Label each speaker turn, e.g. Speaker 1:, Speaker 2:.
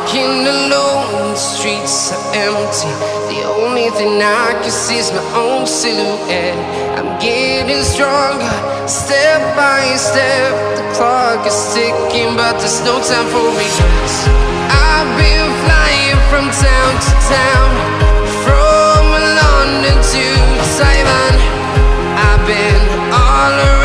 Speaker 1: Walking alone, the streets are empty. The only thing I can see is my own silhouette. I'm getting stronger, step by step. The clock is ticking, but there's no time for regrets. I've been flying from town to town, from London to Taiwan. I've been all around